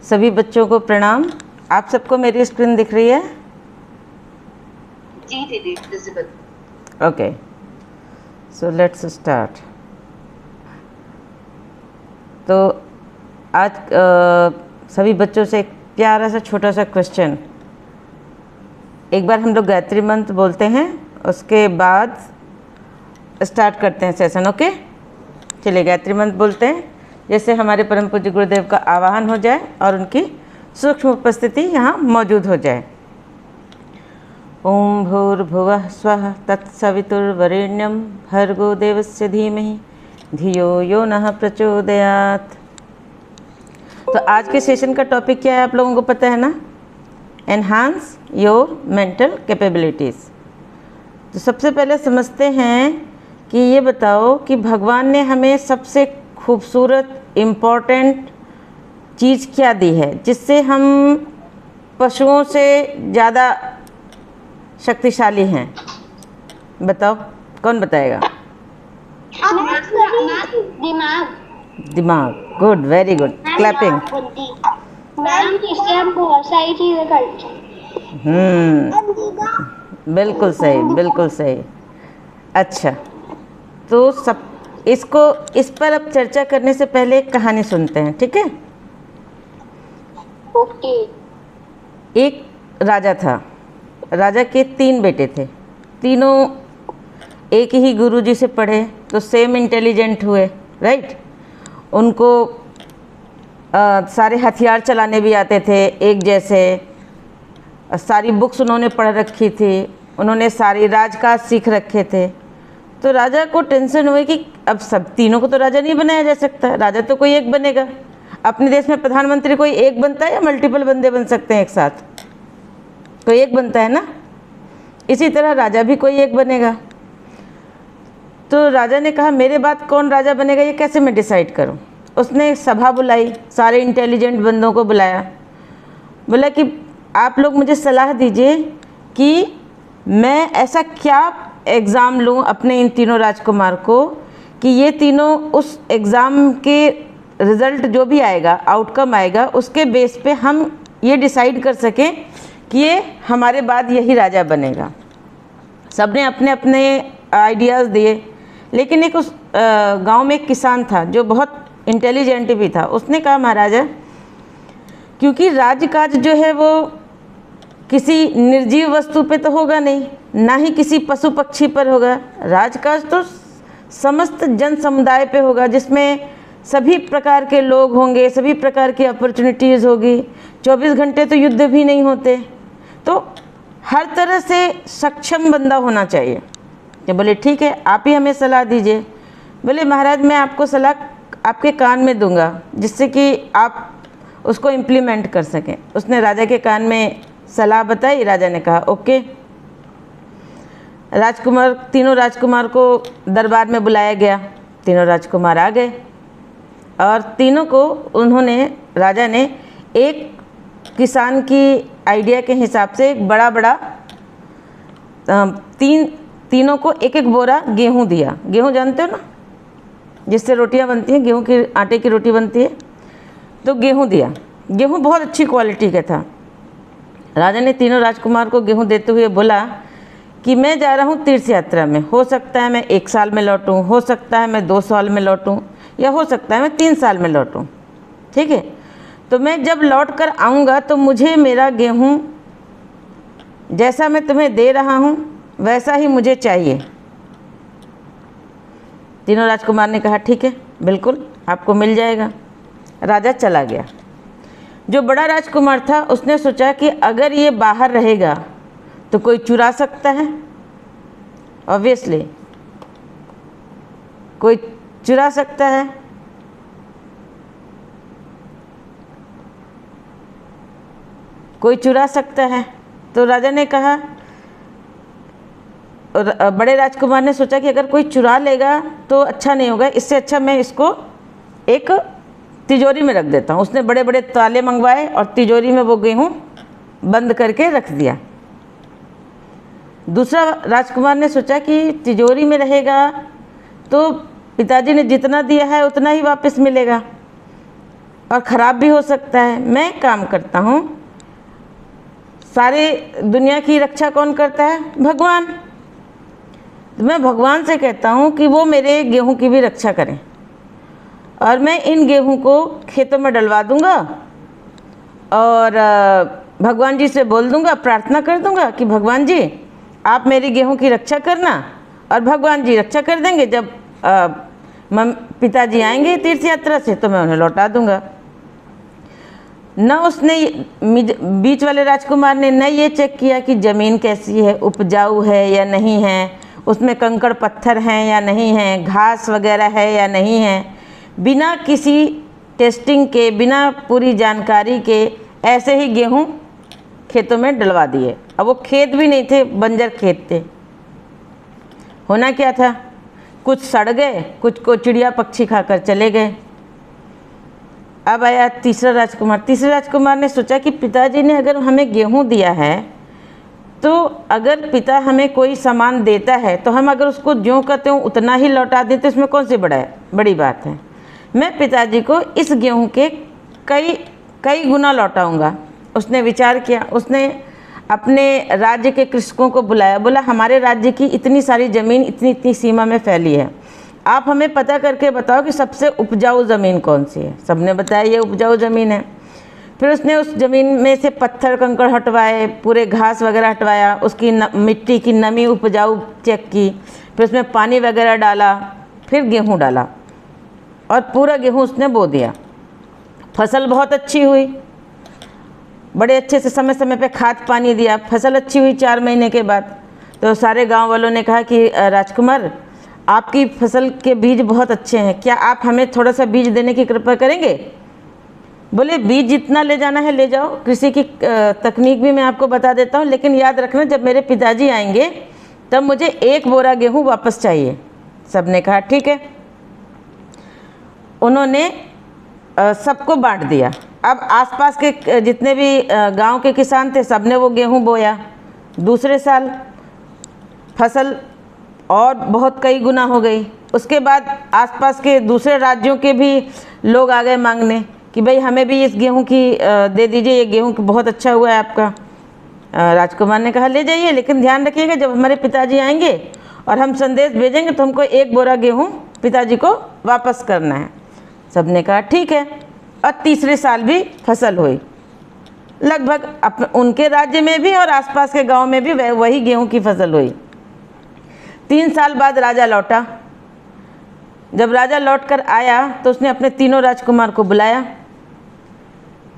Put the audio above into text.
सभी बच्चों को प्रणाम। आप सबको मेरी स्क्रीन दिख रही है? जी दीदी, visible. Okay, so let's start. तो आज सभी बच्चों से एक प्यारा सा छोटा सा क्वेश्चन। एक बार हम लोग गायत्री मंत्र बोलते हैं, उसके बाद स्टार्ट करते हैं सेशन। ओके, चलिए गायत्री मंत्र बोलते हैं, जैसे हमारे परम पूज्य गुरुदेव का आवाहन हो जाए और उनकी सूक्ष्म उपस्थिति यहाँ मौजूद हो जाए। ओम भूर्भुवः स्वः तत्सवितुर्वरेण्यं भर्गो देवस्य धीमहि धियो यो नः प्रचोदयात्। तो आज के सेशन का टॉपिक क्या है आप लोगों को पता है ना? Enhance your mental capabilities. तो सबसे पहले समझते हैं कि ये बताओ कि भगवान ने हमें सबसे खूबसूरत इम्पोर्टेंट चीज़ क्या दी है जिससे हम पशुओं से ज़्यादा शक्तिशाली हैं? बताओ, कौन बताएगा? दिमाग। दिमाग। Good, very good, clapping. Ma'am, इससे हम बहुत सारी चीजें करते हैं। बिल्कुल सही, बिल्कुल सही। अच्छा, तो सब इस पर अब चर्चा करने से पहले एक कहानी सुनते हैं, ठीक है? ओके। एक राजा था। राजा के 3 बेटे थे। तीनों एक ही गुरुजी से पढ़े तो सेम इंटेलिजेंट हुए, राइट? उनको सारे हथियार चलाने भी आते थे एक जैसे। सारी बुक्स उन्होंने पढ़ रखी थी, उन्होंने सारी राजकाज सीख रखे थे। तो राजा को टेंशन हुई कि अब सब तीनों को तो राजा नहीं बनाया जा सकता, राजा तो कोई एक बनेगा। अपने देश में प्रधानमंत्री कोई एक बनता है या मल्टीपल बंदे बन सकते हैं एक साथ? कोई एक बनता है ना। इसी तरह राजा भी कोई एक बनेगा। तो राजा ने कहा मेरे बाद कौन राजा बनेगा ये कैसे मैं डिसाइड करूं? उसने सभा बुलाई, सारे इंटेलिजेंट बंदों को बुलाया। बोला कि आप लोग मुझे सलाह दीजिए कि मैं ऐसा क्या एग्ज़ाम लूं अपने इन तीनों राजकुमार को कि ये तीनों उस एग्ज़ाम के रिज़ल्ट जो भी आएगा, आउटकम आएगा, उसके बेस पे हम ये डिसाइड कर सकें कि ये हमारे बाद यही राजा बनेगा। सबने अपने अपने आइडियाज़ दिए, लेकिन एक उस गांव में एक किसान था जो बहुत इंटेलिजेंट भी था। उसने कहा महाराजा, क्योंकि राजकाज जो है वो किसी निर्जीव वस्तु पे तो होगा नहीं, ना ही किसी पशु पक्षी पर होगा। राजकाज तो समस्त जन समुदाय पे होगा, जिसमें सभी प्रकार के लोग होंगे, सभी प्रकार की अपॉर्चुनिटीज़ होगी। 24 घंटे तो युद्ध भी नहीं होते, तो हर तरह से सक्षम बंदा होना चाहिए। तो बोले ठीक है, आप ही हमें सलाह दीजिए। बोले महाराज, मैं आपको सलाह आपके कान में दूंगा जिससे कि आप उसको इम्प्लीमेंट कर सकें। उसने राजा के कान में सलाह बताई। राजा ने कहा ओके। तीनों राजकुमार को दरबार में बुलाया गया। तीनों राजकुमार आ गए और तीनों को राजा ने एक किसान की आइडिया के हिसाब से एक बड़ा तीनों को एक एक बोरा गेहूं दिया। गेहूं जानते हो ना, जिससे रोटियां बनती हैं, गेहूं की आटे की रोटी बनती है। तो गेहूं दिया। गेहूं बहुत अच्छी क्वालिटी का था। राजा ने तीनों राजकुमार को गेहूं देते हुए बोला कि मैं जा रहा हूं तीर्थ यात्रा में। हो सकता है मैं 1 साल में लौटूं, हो सकता है मैं 2 साल में लौटूं, या हो सकता है मैं 3 साल में लौटूं, ठीक है? तो मैं जब लौट कर आऊँगा तो मुझे मेरा गेहूं जैसा मैं तुम्हें दे रहा हूँ वैसा ही मुझे चाहिए। तीनों राजकुमार ने कहा ठीक है, बिल्कुल आपको मिल जाएगा। राजा चला गया। जो बड़ा राजकुमार था उसने सोचा कि अगर ये बाहर रहेगा तो कोई चुरा सकता है, ऑब्वियसली कोई चुरा सकता है। कोई चुरा सकता है। तो राजा ने कहा, बड़े राजकुमार ने सोचा कि अगर कोई चुरा लेगा तो अच्छा नहीं होगा, इससे अच्छा मैं इसको एक तिजोरी में रख देता हूँ। उसने बड़े बड़े ताले मंगवाए और तिजोरी में वो गेहूँ बंद करके रख दिया। दूसरा राजकुमार ने सोचा कि तिजोरी में रहेगा तो पिताजी ने जितना दिया है उतना ही वापस मिलेगा, और ख़राब भी हो सकता है। मैं काम करता हूँ, सारी दुनिया की रक्षा कौन करता है? भगवान। तो मैं भगवान से कहता हूँ कि वो मेरे गेहूँ की भी रक्षा करें, और मैं इन गेहूँ को खेतों में डलवा दूँगा और भगवान जी से बोल दूँगा, प्रार्थना कर दूँगा कि भगवान जी आप मेरी गेहूँ की रक्षा करना, और भगवान जी रक्षा कर देंगे। जब पिताजी आएंगे तीर्थ यात्रा से तो मैं उन्हें लौटा दूँगा। न उसने बीच वाले राजकुमार ने न ये चेक किया कि ज़मीन कैसी है, उपजाऊ है या नहीं है, उसमें कंकड़ पत्थर हैं या नहीं हैं, घास वगैरह है या नहीं है। बिना किसी टेस्टिंग के, बिना पूरी जानकारी के ऐसे ही गेहूँ खेतों में डलवा दिए। अब वो खेत भी नहीं थे, बंजर खेत थे। होना क्या था? कुछ सड़ गए, कुछ को चिड़िया पक्षी खाकर चले गए। अब आया तीसरा राजकुमार। तीसरे राजकुमार ने सोचा कि पिताजी ने अगर हमें गेहूँ दिया है, तो अगर पिता हमें कोई सामान देता है तो हम अगर उसको ज्यों का त्यों उतना ही लौटा दें तो इसमें कौन सी बड़ी बात है। मैं पिताजी को इस गेहूँ के कई गुना लौटाऊंगा। उसने विचार किया। उसने अपने राज्य के कृषकों को बुलाया, बोला हमारे राज्य की इतनी सारी ज़मीन इतनी सीमा में फैली है, आप हमें पता करके बताओ कि सबसे उपजाऊ ज़मीन कौन सी है। सबने बताया ये उपजाऊ ज़मीन है। फिर उसने उस ज़मीन में से पत्थर कंकड़ हटवाए, पूरे घास वगैरह हटवाया, उसकी मिट्टी की नमी उपजाऊ चेक की, फिर उसमें पानी वगैरह डाला, फिर गेहूँ डाला और पूरा गेहूँ उसने बो दिया। फसल बहुत अच्छी हुई, बड़े अच्छे से समय समय पे खाद पानी दिया, फसल अच्छी हुई। 4 महीने के बाद तो सारे गांव वालों ने कहा कि राजकुमार आपकी फसल के बीज बहुत अच्छे हैं, क्या आप हमें थोड़ा सा बीज देने की कृपा करेंगे? बोले बीज जितना ले जाना है ले जाओ, कृषि की तकनीक भी मैं आपको बता देता हूँ, लेकिन याद रखना जब मेरे पिताजी आएंगे तब मुझे 1 बोरा गेहूँ वापस चाहिए। सब ने कहा ठीक है। उन्होंने सबको बांट दिया। अब आसपास के जितने भी गांव के किसान थे सब ने वो गेहूँ बोया। दूसरे साल फसल और बहुत कई गुना हो गई। उसके बाद आसपास के दूसरे राज्यों के भी लोग आ गए मांगने कि भाई हमें भी इस गेहूं की दे दीजिए, ये गेहूं बहुत अच्छा हुआ है आपका। राजकुमार ने कहा ले जाइए, लेकिन ध्यान रखिएगा जब हमारे पिताजी आएंगे और हम संदेश भेजेंगे तो हमको 1 बोरा गेहूं पिताजी को वापस करना है। सब ने कहा ठीक है। और तीसरे साल भी फसल हुई, लगभग उनके राज्य में भी और आसपास के गाँव में भी वही गेहूँ की फसल हुई। 3 साल बाद राजा लौटा। जब राजा लौटकर आया तो उसने अपने तीनों राजकुमार को बुलाया